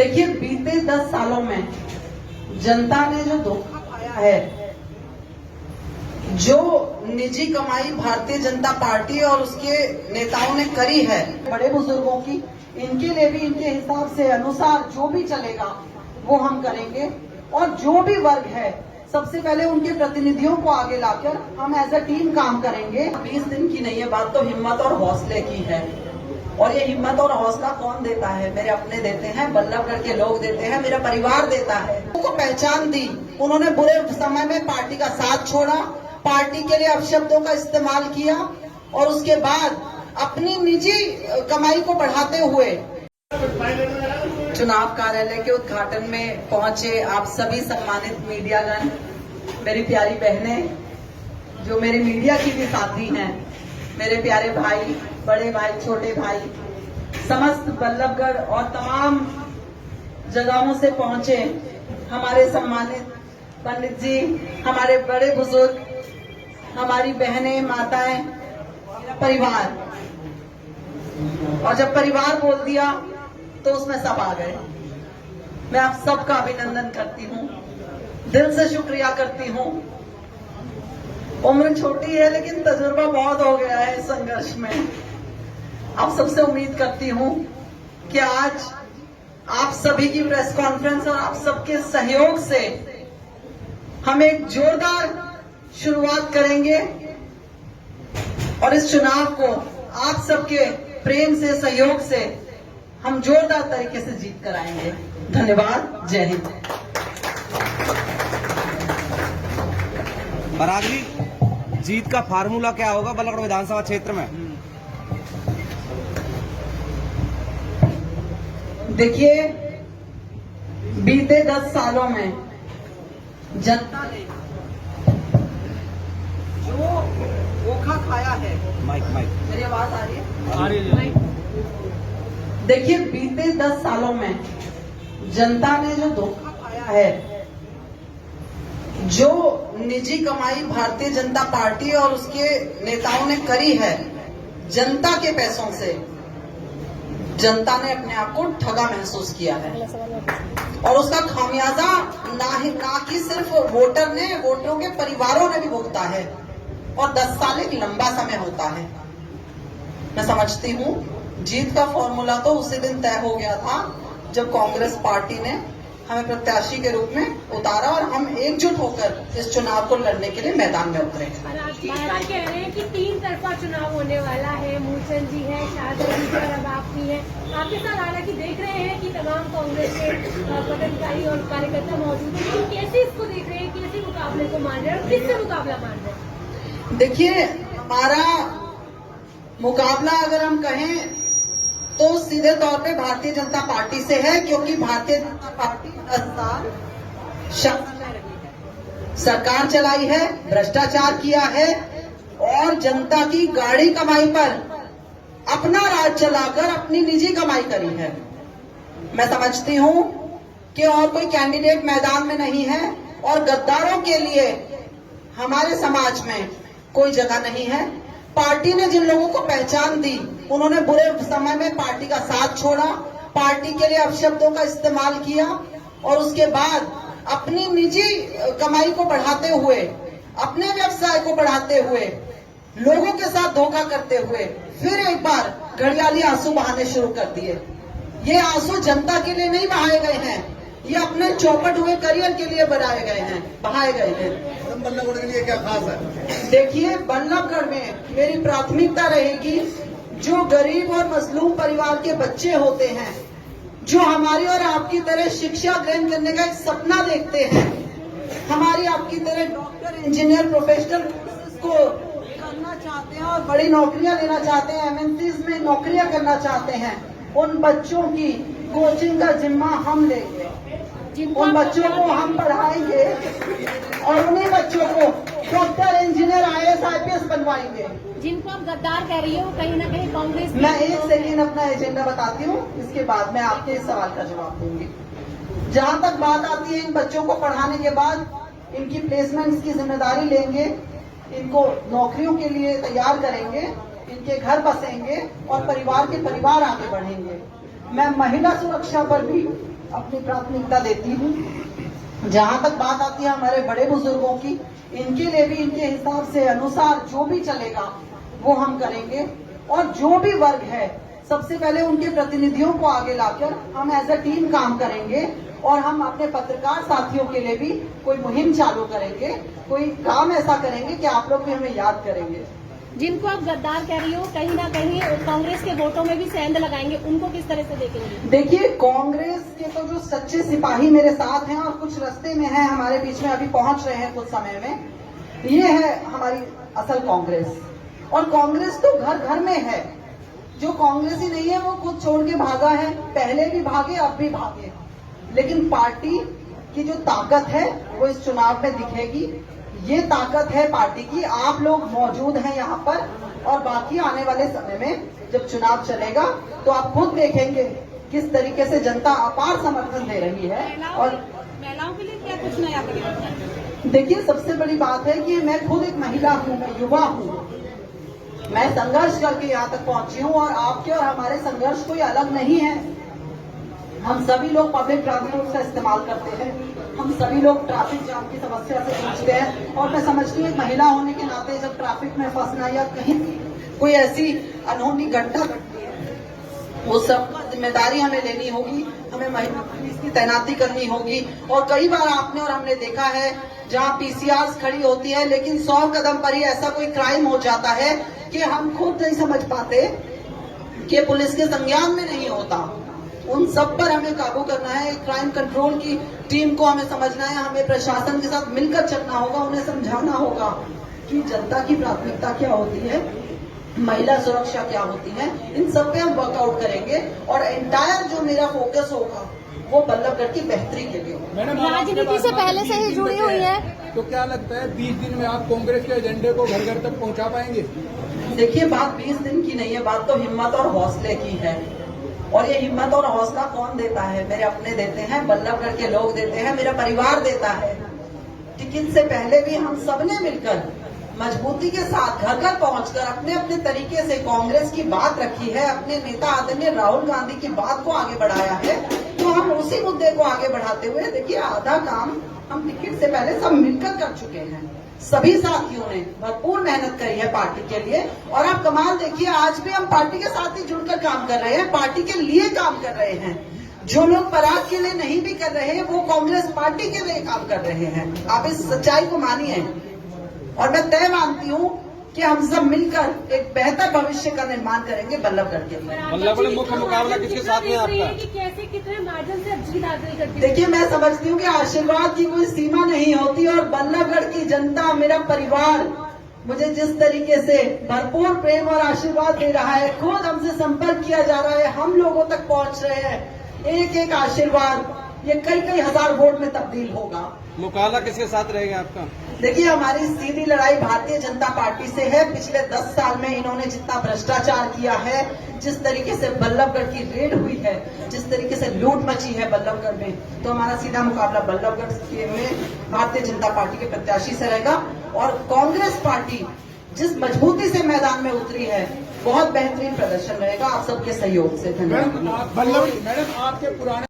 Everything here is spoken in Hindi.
देखिए, बीते 10 सालों में जनता ने जो धोखा पाया है, जो निजी कमाई भारतीय जनता पार्टी और उसके नेताओं ने करी है, बड़े बुजुर्गों की, इनके लिए भी इनके हिसाब से अनुसार जो भी चलेगा वो हम करेंगे। और जो भी वर्ग है, सबसे पहले उनके प्रतिनिधियों को आगे लाकर हम एज अ टीम काम करेंगे। 20 दिन की नहीं है बात, तो हिम्मत और हौसले की है। और ये हिम्मत और हौसला कौन देता है? मेरे अपने देते हैं, बल्लभगढ़ के लोग देते हैं, मेरा परिवार देता है। उनको पहचान दी, उन्होंने बुरे समय में पार्टी का साथ छोड़ा, पार्टी के लिए अपशब्दों का इस्तेमाल किया और उसके बाद अपनी निजी कमाई को बढ़ाते हुए चुनाव कार्यालय के उद्घाटन में पहुंचे आप सभी सम्मानित मीडियागण, मेरी प्यारी बहनें, जो मेरे मीडिया की भी साथी हैं, मेरे प्यारे भाई, बड़े भाई, छोटे भाई, समस्त बल्लभगढ़ और तमाम जगहों से पहुंचे हमारे सम्मानित पंडित जी, हमारे बड़े बुजुर्ग, हमारी बहनें, माताएं, परिवार। और जब परिवार बोल दिया तो उसमें सब आ गए। मैं आप सबका अभिनंदन करती हूँ, दिल से शुक्रिया करती हूँ। उम्र छोटी है लेकिन तजुर्बा बहुत हो गया है इस संघर्ष में। आप सबसे उम्मीद करती हूँ कि आज आप सभी की प्रेस कॉन्फ्रेंस और आप सबके सहयोग से हम एक जोरदार शुरुआत करेंगे और इस चुनाव को आप सबके प्रेम से, सहयोग से हम जोरदार तरीके से जीत कर आएंगे। धन्यवाद, जय हिंद। पराग जी, जीत का फार्मूला क्या होगा बल्लभगढ़ विधानसभा क्षेत्र में? देखिए, बीते 10 सालों में जनता ने जो धोखा खाया है। माइक मेरी आवाज आ रही है? आ रही है। देखिए, बीते 10 सालों में जनता ने जो धोखा पाया है, जो निजी कमाई भारतीय जनता पार्टी और उसके नेताओं ने करी है, जनता के पैसों से जनता ने अपने आप को ठगा महसूस किया है। और उसका खामियाजा ना कि सिर्फ वोटर ने, वोटरों के परिवारों ने भी भुगता है। और 10 साल एक लंबा समय होता है। मैं समझती हूँ जीत का फॉर्मूला तो उसी दिन तय हो गया था जब कांग्रेस पार्टी ने हमें प्रत्याशी के रूप में उतारा और हम एकजुट होकर इस चुनाव को लड़ने के लिए मैदान में उतरे। आप कह रहे हैं कि 3 तरफा चुनाव होने वाला है, मूलचंद जी है, शाहजहां जी और अब आप भी हैं। आपके साथ हालांकि देख रहे हैं कि तमाम कांग्रेस के पदाधिकारी और कार्यकर्ता मौजूद हैं, लेकिन कैसे इसको देख रहे हैं, कैसे मुकाबले को मान रहे हैं और किससे मुकाबला मान रहे हैं? देखिए, हमारा मुकाबला अगर हम कहें तो सीधे तौर पे भारतीय जनता पार्टी से है, क्योंकि भारतीय जनता पार्टी 10 साल शासन में रही है, सरकार चलाई है, भ्रष्टाचार किया है और जनता की गाड़ी कमाई पर अपना राज चलाकर अपनी निजी कमाई करी है। मैं समझती हूँ कि और कोई कैंडिडेट मैदान में नहीं है और गद्दारों के लिए हमारे समाज में कोई जगह नहीं है। पार्टी ने जिन लोगों को पहचान दी, उन्होंने बुरे समय में पार्टी का साथ छोड़ा, पार्टी के लिए अपशब्दों का इस्तेमाल किया और उसके बाद अपनी निजी कमाई को बढ़ाते हुए, अपने व्यवसाय को बढ़ाते हुए, लोगों के साथ धोखा करते हुए फिर एक बार घड़ियाली आंसू बहाने शुरू कर दिए। ये आंसू जनता के लिए नहीं बहाए गए हैं, ये अपने चौपट हुए करियर के लिए बहाए गए हैं। बल्लभगढ़ के लिए क्या खास है? देखिए, बल्लभगढ़ में मेरी प्राथमिकता रहेगी जो गरीब और मजलूम परिवार के बच्चे होते हैं, जो हमारी और आपकी तरह शिक्षा ग्रहण करने का एक सपना देखते हैं, हमारी आपकी तरह डॉक्टर, इंजीनियर, प्रोफेशनल को करना चाहते हैं और बड़ी नौकरियां लेना चाहते हैं, एमएनसीज में नौकरियां करना चाहते हैं, उन बच्चों की कोचिंग का जिम्मा हम लेंगे, उन बच्चों को हम पढ़ाएंगे और उन्हीं बच्चों को डॉक्टर, इंजीनियर, IAS, IPS बनवाएंगे। जिनको आप गद्दार कह रही है वो कहीं ना कहीं कांग्रेस। मैं 1 सेकेंड अपना एजेंडा बताती हूँ, इसके बाद मैं आपके इस सवाल का जवाब दूंगी। जहां तक बात आती है इन बच्चों को पढ़ाने के बाद इनकी प्लेसमेंट्स की जिम्मेदारी लेंगे, इनको नौकरियों के लिए तैयार करेंगे, इनके घर बसेंगे और परिवार के परिवार आगे बढ़ेंगे। मैं महिला सुरक्षा पर भी अपनी प्राथमिकता देती हूँ। जहाँ तक बात आती है हमारे बड़े बुजुर्गों की, इनके लिए भी इनके हिसाब से अनुसार जो भी चलेगा वो हम करेंगे। और जो भी वर्ग है, सबसे पहले उनके प्रतिनिधियों को आगे लाकर हम एज अ टीम काम करेंगे। और हम अपने पत्रकार साथियों के लिए भी कोई मुहिम चालू करेंगे, कोई काम ऐसा करेंगे कि आप लोग भी हमें याद करेंगे। जिनको आप गद्दार कह रही हो, कहीं ना कहीं कांग्रेस के वोटों में भी सेंध लगाएंगे, उनको किस तरह से देखेंगे? देखिए, कांग्रेस के तो जो सच्चे सिपाही मेरे साथ हैं और कुछ रास्ते में हैं, हमारे बीच में अभी पहुंच रहे हैं कुछ समय में, ये है हमारी असल कांग्रेस। और कांग्रेस तो घर घर में है। जो कांग्रेस ही नहीं है वो खुद छोड़ के भागा है, पहले भी भागे, अब भी भागे। लेकिन पार्टी की जो ताकत है वो इस चुनाव में दिखेगी। ये ताकत है पार्टी की। आप लोग मौजूद हैं यहाँ पर, और बाकी आने वाले समय में जब चुनाव चलेगा तो आप खुद देखेंगे किस तरीके से जनता अपार समर्थन दे रही है। और महिलाओं के लिए क्या कुछ नया करेंगे? देखिए, सबसे बड़ी बात है कि मैं खुद एक महिला हूँ, मैं युवा हूँ, मैं संघर्ष करके यहाँ तक पहुंची हूँ। और आपके और हमारे संघर्ष कोई अलग नहीं है। हम सभी लोग पब्लिक ट्रांसपोर्ट का इस्तेमाल करते हैं, हम सभी लोग ट्रैफिक जाम की समस्या से जूझते हैं। और मैं समझती हूँ एक महिला होने के नाते जब ट्रैफिक में फंसना या कहीं कोई ऐसी अनहोनी घटना घटती है, वो सबका जिम्मेदारी हमें लेनी होगी। हमें महिला पुलिस की तैनाती करनी होगी। और कई बार आपने और हमने देखा है जहाँ पीसीआर खड़ी होती है, लेकिन 100 कदम पर ही ऐसा कोई क्राइम हो जाता है कि हम खुद नहीं समझ पाते कि पुलिस के संज्ञान में नहीं होता। उन सब पर हमें काबू करना है। क्राइम कंट्रोल की टीम को हमें समझना है, हमें प्रशासन के साथ मिलकर चलना होगा, उन्हें समझाना होगा कि जनता की प्राथमिकता क्या होती है, महिला सुरक्षा क्या होती है। इन सब पे हम वर्कआउट करेंगे। और एंटायर जो मेरा फोकस होगा वो बल्लभगढ़ की बेहतरी के लिए होगा। राजनीति से पहले से ही जुड़ी हुई है, तो क्या लगता है 20 दिन में आप कांग्रेस के एजेंडे को घर घर तक पहुंचा पाएंगे? देखिए, बात 20 दिन की नहीं है, बात तो हिम्मत और हौसले की है। और ये हिम्मत और हौसला कौन देता है? मेरे अपने देते हैं, बल्लभगढ़ के लोग देते हैं, मेरा परिवार देता है। टिकट से पहले भी हम सबने मिलकर मजबूती के साथ घर घर पहुंचकर अपने अपने तरीके से कांग्रेस की बात रखी है, अपने नेता आदरणीय राहुल गांधी की बात को आगे बढ़ाया है। तो हम उसी मुद्दे को आगे बढ़ाते हुए, देखिए, आधा काम हम टिकट से पहले सब मिलकर कर चुके हैं। सभी साथियों ने भरपूर मेहनत करी है पार्टी के लिए। और आप कमाल देखिए, आज भी हम पार्टी के साथ ही जुड़कर काम कर रहे हैं, पार्टी के लिए काम कर रहे हैं। जो लोग पराग के लिए नहीं भी कर रहे हैं, वो कांग्रेस पार्टी के लिए काम कर रहे हैं। आप इस सच्चाई को मानिए। और मैं तय मानती हूँ कि हम सब मिलकर एक बेहतर भविष्य का निर्माण करेंगे बल्लभगढ़ के लिए। बल्लभगढ़ में मुख्य मुकाबला किसके साथ में आपका? कि कैसे कितने मार्जिन से जीत हासिल करती है? देखिए, मैं समझती हूँ कि आशीर्वाद की कोई सीमा नहीं होती। और बल्लभगढ़ की जनता, मेरा परिवार मुझे जिस तरीके से भरपूर प्रेम और आशीर्वाद दे रहा है, खुद हमसे संपर्क किया जा रहा है, हम लोगों तक पहुंच रहे हैं। एक एक आशीर्वाद ये कई कई हजार वोट में तब्दील होगा। मुकाबला किसके साथ रहेगा आपका? देखिए, हमारी सीधी लड़ाई भारतीय जनता पार्टी से है। पिछले 10 साल में इन्होंने जितना भ्रष्टाचार किया है, जिस तरीके से बल्लभगढ़ की रेड हुई है, जिस तरीके से लूट मची है बल्लभगढ़ में, तो हमारा सीधा मुकाबला बल्लभगढ़ में भारतीय जनता पार्टी के प्रत्याशी से रहेगा। और कांग्रेस पार्टी जिस मजबूती से मैदान में उतरी है, बहुत बेहतरीन प्रदर्शन रहेगा आप सबके सहयोग से। धन्यवाद। मैडम, आपके पुराने